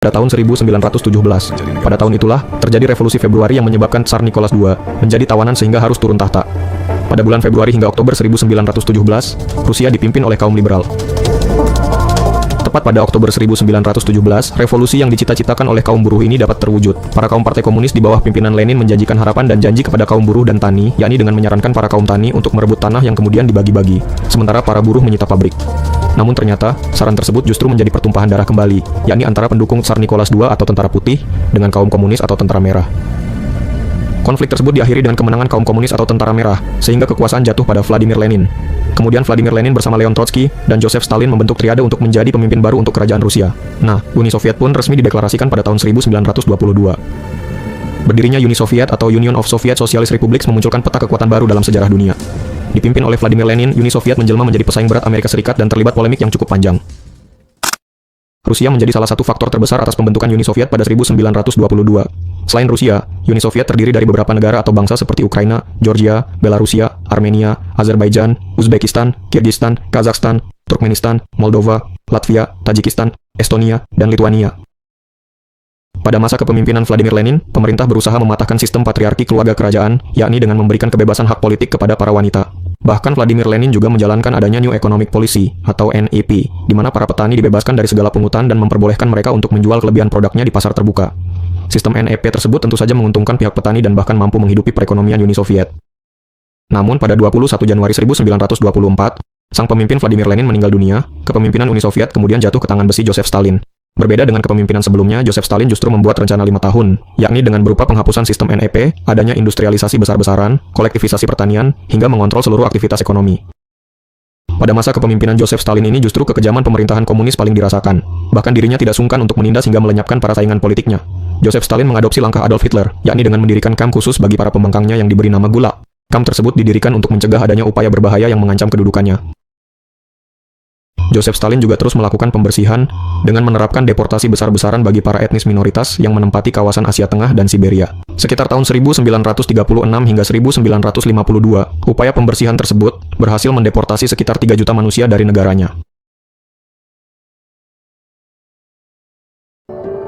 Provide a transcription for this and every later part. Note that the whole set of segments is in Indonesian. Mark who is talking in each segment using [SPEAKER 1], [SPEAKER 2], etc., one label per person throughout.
[SPEAKER 1] pada tahun 1917. Pada tahun itulah, terjadi revolusi Februari yang menyebabkan Tsar Nicholas II menjadi tawanan sehingga harus turun tahta. Pada bulan Februari hingga Oktober 1917, Rusia dipimpin oleh kaum liberal. Tepat pada Oktober 1917, revolusi yang dicita-citakan oleh kaum buruh ini dapat terwujud. Para kaum partai komunis di bawah pimpinan Lenin menjanjikan harapan dan janji kepada kaum buruh dan tani, yakni dengan menyarankan para kaum tani untuk merebut tanah yang kemudian dibagi-bagi, sementara para buruh menyita pabrik. Namun ternyata, saran tersebut justru menjadi pertumpahan darah kembali, yakni antara pendukung Tsar Nicholas II atau tentara putih dengan kaum komunis atau tentara merah. Konflik tersebut diakhiri dengan kemenangan kaum komunis atau tentara merah, sehingga kekuasaan jatuh pada Vladimir Lenin. Kemudian Vladimir Lenin bersama Leon Trotsky dan Joseph Stalin membentuk triade untuk menjadi pemimpin baru untuk kerajaan Rusia. Nah, Uni Soviet pun resmi dideklarasikan pada tahun 1922. Berdirinya Uni Soviet atau Union of Soviet Socialist Republics memunculkan peta kekuatan baru dalam sejarah dunia. Dipimpin oleh Vladimir Lenin, Uni Soviet menjelma menjadi pesaing berat Amerika Serikat dan terlibat polemik yang cukup panjang. Rusia menjadi salah satu faktor terbesar atas pembentukan Uni Soviet pada 1922. Selain Rusia, Uni Soviet terdiri dari beberapa negara atau bangsa seperti Ukraina, Georgia, Belarusia, Armenia, Azerbaijan, Uzbekistan, Kirgistan, Kazakhstan, Turkmenistan, Moldova, Latvia, Tajikistan, Estonia, dan Lituania. Pada masa kepemimpinan Vladimir Lenin, pemerintah berusaha mematahkan sistem patriarki keluarga kerajaan, yakni dengan memberikan kebebasan hak politik kepada para wanita. Bahkan Vladimir Lenin juga menjalankan adanya New Economic Policy, atau NEP, di mana para petani dibebaskan dari segala pungutan dan memperbolehkan mereka untuk menjual kelebihan produknya di pasar terbuka. Sistem NEP tersebut tentu saja menguntungkan pihak petani dan bahkan mampu menghidupi perekonomian Uni Soviet. Namun pada 21 Januari 1924, sang pemimpin Vladimir Lenin meninggal dunia, kepemimpinan Uni Soviet kemudian jatuh ke tangan besi Joseph Stalin. Berbeda dengan kepemimpinan sebelumnya, Joseph Stalin justru membuat rencana 5 tahun, yakni dengan berupa penghapusan sistem NEP, adanya industrialisasi besar-besaran, kolektivisasi pertanian, hingga mengontrol seluruh aktivitas ekonomi. Pada masa kepemimpinan Joseph Stalin ini justru kekejaman pemerintahan komunis paling dirasakan. Bahkan dirinya tidak sungkan untuk menindas hingga melenyapkan para saingan politiknya. Joseph Stalin mengadopsi langkah Adolf Hitler, yakni dengan mendirikan kamp khusus bagi para pembangkangnya yang diberi nama Gulag. Kamp tersebut didirikan untuk mencegah adanya upaya berbahaya yang mengancam kedudukannya. Joseph Stalin juga terus melakukan pembersihan dengan menerapkan deportasi besar-besaran bagi para etnis minoritas yang menempati kawasan Asia Tengah dan Siberia. Sekitar tahun 1936 hingga 1952, upaya pembersihan tersebut berhasil mendeportasi sekitar 3 juta manusia dari negaranya.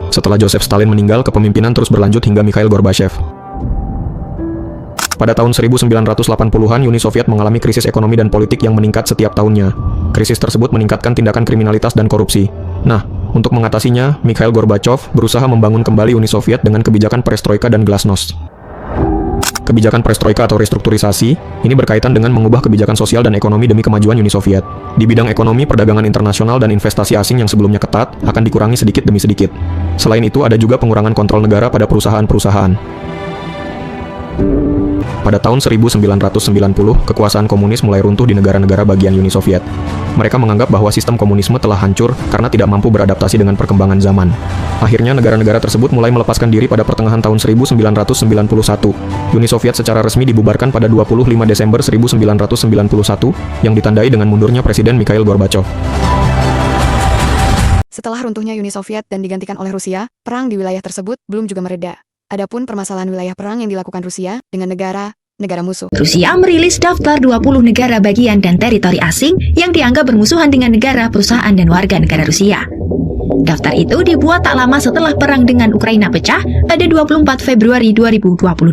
[SPEAKER 1] Setelah Joseph Stalin meninggal, kepemimpinan terus berlanjut hingga Mikhail Gorbachev. Pada tahun 1980-an, Uni Soviet mengalami krisis ekonomi dan politik yang meningkat setiap tahunnya. Krisis tersebut meningkatkan tindakan kriminalitas dan korupsi. Nah, untuk mengatasinya, Mikhail Gorbachev berusaha membangun kembali Uni Soviet dengan kebijakan perestroika dan glasnost. Kebijakan perestroika atau restrukturisasi, ini berkaitan dengan mengubah kebijakan sosial dan ekonomi demi kemajuan Uni Soviet. Di bidang ekonomi, perdagangan internasional dan investasi asing yang sebelumnya ketat akan dikurangi sedikit demi sedikit. Selain itu, ada juga pengurangan kontrol negara pada perusahaan-perusahaan. Pada tahun 1990, kekuasaan komunis mulai runtuh di negara-negara bagian Uni Soviet. Mereka menganggap bahwa sistem komunisme telah hancur karena tidak mampu beradaptasi dengan perkembangan zaman. Akhirnya negara-negara tersebut mulai melepaskan diri pada pertengahan tahun 1991. Uni Soviet secara resmi dibubarkan pada 25 Desember 1991, yang ditandai dengan mundurnya Presiden Mikhail Gorbachev.
[SPEAKER 2] Setelah runtuhnya Uni Soviet dan digantikan oleh Rusia, perang di wilayah tersebut belum juga mereda. Adapun permasalahan wilayah perang yang dilakukan Rusia dengan negara musuh.
[SPEAKER 3] Rusia merilis daftar 20 negara bagian dan teritori asing yang dianggap bermusuhan dengan negara, perusahaan, dan warga negara Rusia. Daftar itu dibuat tak lama setelah perang dengan Ukraina pecah pada 24 Februari 2022.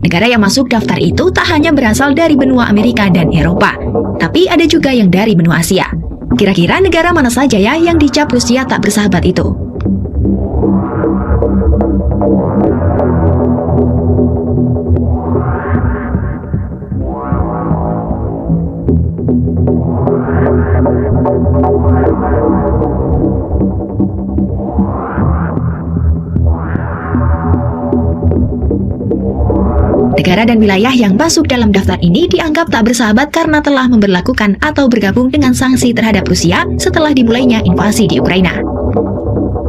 [SPEAKER 3] Negara yang masuk daftar itu tak hanya berasal dari benua Amerika dan Eropa, tapi ada juga yang dari benua Asia. Kira-kira negara mana saja ya yang dicap Rusia tak bersahabat itu? Negara dan wilayah yang masuk dalam daftar ini dianggap tak bersahabat karena telah memberlakukan atau bergabung dengan sanksi terhadap Rusia setelah dimulainya invasi di Ukraina.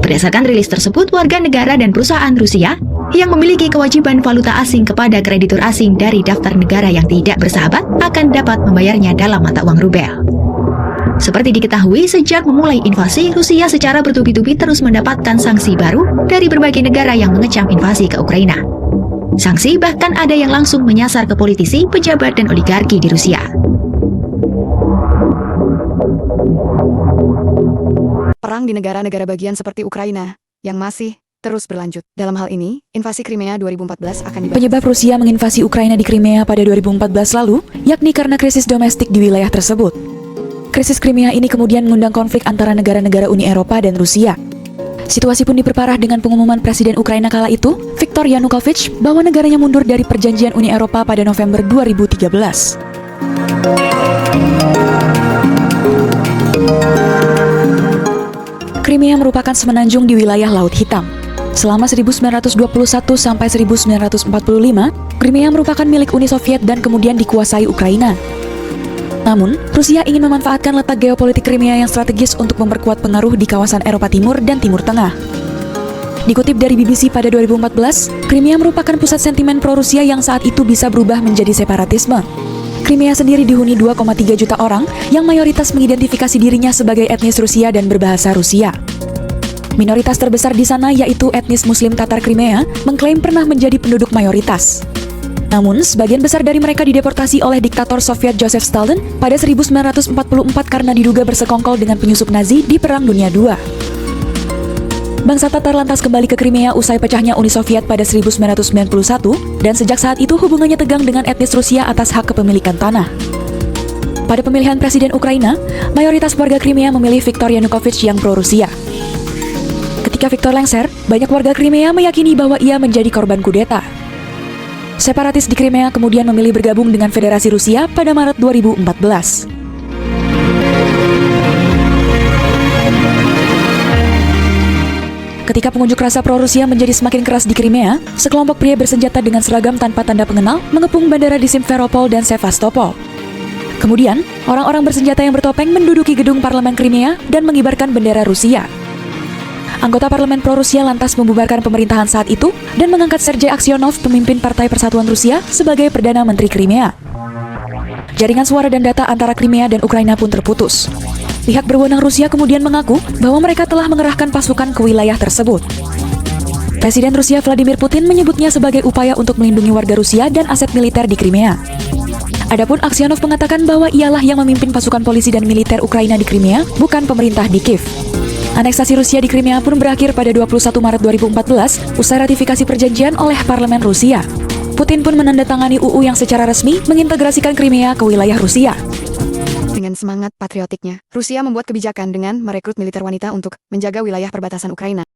[SPEAKER 3] Berdasarkan rilis tersebut, warga negara dan perusahaan Rusia yang memiliki kewajiban valuta asing kepada kreditur asing dari daftar negara yang tidak bersahabat akan dapat membayarnya dalam mata uang rubel. Seperti diketahui, sejak memulai invasi, Rusia secara bertubi-tubi terus mendapatkan sanksi baru dari berbagai negara yang mengecam invasi ke Ukraina. Sanksi bahkan ada yang langsung menyasar ke politisi, pejabat, dan oligarki di Rusia.
[SPEAKER 2] perang di negara-negara bagian seperti Ukraina, yang masih terus berlanjut. Dalam hal ini, invasi Crimea 2014 akan dibahas.
[SPEAKER 4] Penyebab Rusia menginvasi Ukraina di Crimea pada 2014 lalu, yakni karena krisis domestik di wilayah tersebut. Krisis Crimea ini kemudian mengundang konflik antara negara-negara Uni Eropa dan Rusia. Situasi pun diperparah dengan pengumuman Presiden Ukraina kala itu, Viktor Yanukovych, bahwa negaranya mundur dari perjanjian Uni Eropa pada November 2013. Crimea merupakan semenanjung di wilayah Laut Hitam. Selama 1921 sampai 1945, Crimea merupakan milik Uni Soviet dan kemudian dikuasai Ukraina. Namun, Rusia ingin memanfaatkan letak geopolitik Crimea yang strategis untuk memperkuat pengaruh di kawasan Eropa Timur dan Timur Tengah. Dikutip dari BBC pada 2014, Crimea merupakan pusat sentimen pro-Rusia yang saat itu bisa berubah menjadi separatisme. Crimea sendiri dihuni 2,3 juta orang yang mayoritas mengidentifikasi dirinya sebagai etnis Rusia dan berbahasa Rusia. Minoritas terbesar di sana yaitu etnis Muslim Tatar Crimea mengklaim pernah menjadi penduduk mayoritas. Namun, sebagian besar dari mereka dideportasi oleh diktator Soviet Joseph Stalin pada 1944 karena diduga bersekongkol dengan penyusup Nazi di Perang Dunia II. Bangsa Tatar lantas kembali ke Crimea usai pecahnya Uni Soviet pada 1991, dan sejak saat itu hubungannya tegang dengan etnis Rusia atas hak kepemilikan tanah. Pada pemilihan Presiden Ukraina, mayoritas warga Crimea memilih Viktor Yanukovych yang pro-Rusia. Ketika Viktor lengser, banyak warga Crimea meyakini bahwa ia menjadi korban kudeta. Separatis di Crimea kemudian memilih bergabung dengan Federasi Rusia pada Maret 2014. Ketika pengunjuk rasa pro-Rusia menjadi semakin keras di Crimea, sekelompok pria bersenjata dengan seragam tanpa tanda pengenal mengepung bandara di Simferopol dan Sevastopol. Kemudian, orang-orang bersenjata yang bertopeng menduduki gedung parlemen Crimea dan mengibarkan bendera Rusia. Anggota parlemen pro-Rusia lantas membubarkan pemerintahan saat itu dan mengangkat Sergei Aksyonov, pemimpin Partai Persatuan Rusia, sebagai Perdana Menteri Crimea. Jaringan suara dan data antara Crimea dan Ukraina pun terputus. Pihak berwenang Rusia kemudian mengaku bahwa mereka telah mengerahkan pasukan ke wilayah tersebut. Presiden Rusia Vladimir Putin menyebutnya sebagai upaya untuk melindungi warga Rusia dan aset militer di Crimea. Adapun Aksyonov mengatakan bahwa ialah yang memimpin pasukan polisi dan militer Ukraina di Crimea, bukan pemerintah di Kiev. Aneksasi Rusia di Crimea pun berakhir pada 21 Maret 2014 usai ratifikasi perjanjian oleh parlemen Rusia. Putin pun menandatangani UU yang secara resmi mengintegrasikan Crimea ke wilayah Rusia.
[SPEAKER 2] Dengan semangat patriotiknya, Rusia membuat kebijakan dengan merekrut militer wanita untuk menjaga wilayah perbatasan Ukraina.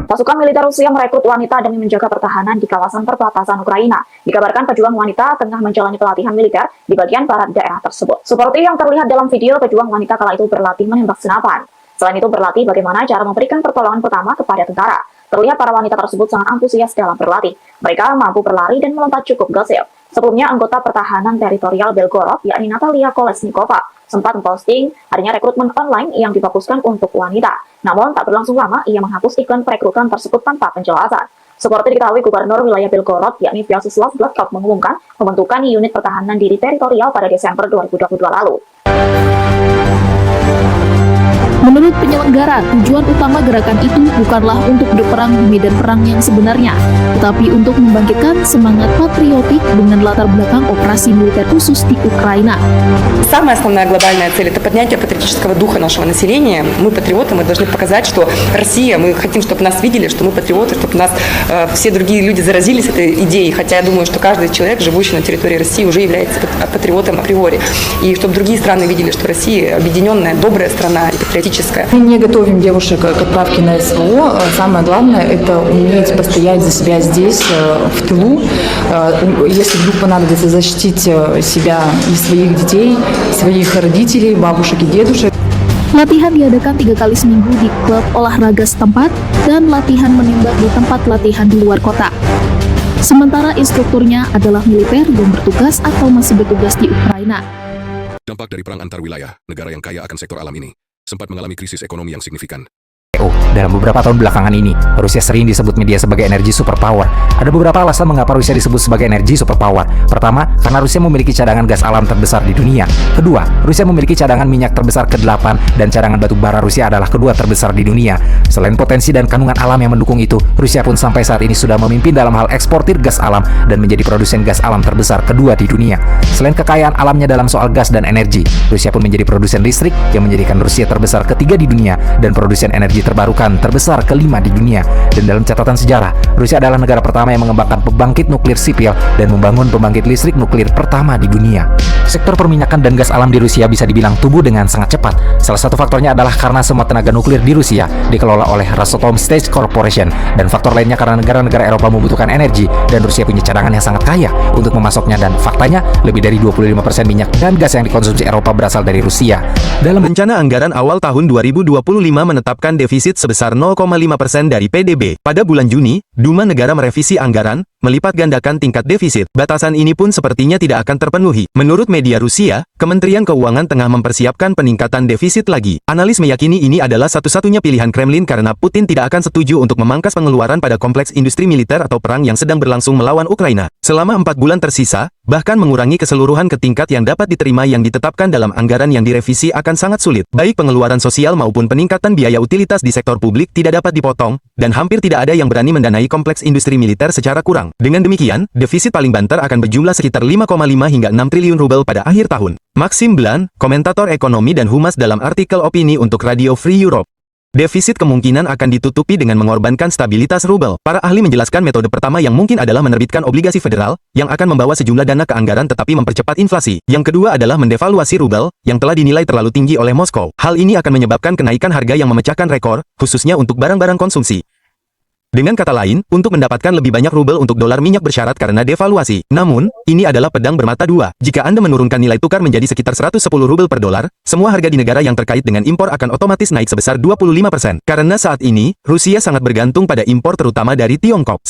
[SPEAKER 5] Pasukan militer Rusia merekrut wanita demi menjaga pertahanan di kawasan perbatasan Ukraina. Dikabarkan pejuang wanita tengah menjalani pelatihan militer di bagian barat daerah tersebut. Seperti yang terlihat dalam video, pejuang wanita kala itu berlatih menembak senapan. Selain itu berlatih bagaimana cara memberikan pertolongan pertama kepada tentara. Terlihat para wanita tersebut sangat antusias dalam berlatih. Mereka mampu berlari dan melompat cukup gesit. Sebelumnya, anggota pertahanan teritorial Belgorod, yakni Natalia Kolesnikova, sempat memposting adanya rekrutmen online yang difokuskan untuk wanita. Namun, tak berlangsung lama, ia menghapus iklan perekrutan tersebut tanpa penjelasan. Seperti diketahui, Gubernur wilayah Belgorod, yakni Vyacheslav Gladkov, mengumumkan pembentukan unit pertahanan diri teritorial pada Desember 2022 lalu.
[SPEAKER 6] Menurut penyelenggara, tujuan utama gerakan itu bukanlah untuk berperang di medan perang yang sebenarnya, tetapi untuk membangkitkan semangat patriotik dengan latar belakang operasi militer khusus di Ukraina.
[SPEAKER 7] Самая основная глобальная цель – это поднятие патриотического духа нашего населения. Мы патриоты, мы должны показать, что Россия, мы хотим, чтобы нас видели, что мы патриоты, чтобы нас все другие люди заразились этой идеей, хотя я думаю, что каждый человек, живущий на территории России, уже является патриотом априори. И чтобы другие страны видели, что Россия объединенная, добрая страна и патриотическая.
[SPEAKER 8] Мы не готовим девушек к отправке на СВО. Самое главное – это уметь постоять за себя здесь, в тылу. Если вдруг понадобится защитить себя и своих детей, своих родителей, бабушек и дедушек.
[SPEAKER 6] Latihan diadakan 3 kali seminggu di klub olahraga setempat dan latihan menembak di tempat latihan di luar kota. Sementara instrukturnya adalah militer yang bertugas atau masih bertugas di Ukraina.
[SPEAKER 9] Dampak dari perang antar wilayah, negara yang kaya akan sektor alam ini sempat mengalami krisis ekonomi yang signifikan. Dalam beberapa tahun belakangan ini, Rusia sering disebut media sebagai energi superpower. Ada beberapa alasan mengapa Rusia disebut sebagai energi superpower. Pertama, karena Rusia memiliki cadangan gas alam terbesar di dunia. Kedua, Rusia memiliki cadangan minyak terbesar ke-8 dan cadangan batu bara Rusia adalah kedua terbesar di dunia. Selain potensi dan kandungan alam yang mendukung itu, Rusia pun sampai saat ini sudah memimpin dalam hal eksportir gas alam dan menjadi produsen gas alam terbesar kedua di dunia. Selain kekayaan alamnya dalam soal gas dan energi, Rusia pun menjadi produsen listrik yang menjadikan Rusia terbesar ketiga di dunia dan produsen energi terbarukan terbesar kelima di dunia. Dan dalam catatan sejarah, Rusia adalah negara pertama yang mengembangkan pembangkit nuklir sipil dan membangun pembangkit listrik nuklir pertama di dunia. Sektor perminyakan dan gas alam di Rusia bisa dibilang tumbuh dengan sangat cepat. Salah satu faktornya adalah karena semua tenaga nuklir di Rusia dikelola oleh Rosatom State Corporation, dan faktor lainnya karena negara-negara Eropa membutuhkan energi dan Rusia punya cadangan yang sangat kaya untuk memasoknya, dan faktanya lebih dari 25% minyak dan gas yang dikonsumsi Eropa berasal dari Rusia.
[SPEAKER 10] Dalam rencana anggaran awal tahun 2025 menetapkan defisit sebesar 0,5% dari PDB. Pada bulan Juni, Duma Negara merevisi anggaran, melipat gandakan tingkat defisit. Batasan ini pun sepertinya tidak akan terpenuhi. Menurut media Rusia, Kementerian Keuangan tengah mempersiapkan peningkatan defisit lagi. Analis meyakini ini adalah satu-satunya pilihan Kremlin karena Putin tidak akan setuju untuk memangkas pengeluaran pada kompleks industri militer atau perang yang sedang berlangsung melawan Ukraina. Selama 4 bulan tersisa, bahkan mengurangi keseluruhan ke tingkat yang dapat diterima yang ditetapkan dalam anggaran yang direvisi akan sangat sulit. Baik pengeluaran sosial maupun peningkatan biaya utilitas di sektor publik tidak dapat dipotong, dan hampir tidak ada yang berani mendanai kompleks industri militer secara kurang. Dengan demikian, defisit paling banter akan berjumlah sekitar 5,5 hingga 6 triliun rubel pada akhir tahun. Maxim Blan, komentator ekonomi dan humas dalam artikel opini untuk Radio Free Europe. Defisit kemungkinan akan ditutupi dengan mengorbankan stabilitas rubel. Para ahli menjelaskan metode pertama yang mungkin adalah menerbitkan obligasi federal, yang akan membawa sejumlah dana ke anggaran tetapi mempercepat inflasi. Yang kedua adalah mendevaluasi rubel, yang telah dinilai terlalu tinggi oleh Moskow. Hal ini akan menyebabkan kenaikan harga yang memecahkan rekor, khususnya untuk barang-barang konsumsi. Dengan kata lain, untuk mendapatkan lebih banyak rubel untuk dolar minyak bersyarat karena devaluasi. Namun, ini adalah pedang bermata dua. Jika Anda menurunkan nilai tukar menjadi sekitar 110 rubel per dolar, semua harga di negara yang terkait dengan impor akan otomatis naik sebesar 25%. Karena saat ini, Rusia sangat bergantung pada impor terutama dari Tiongkok.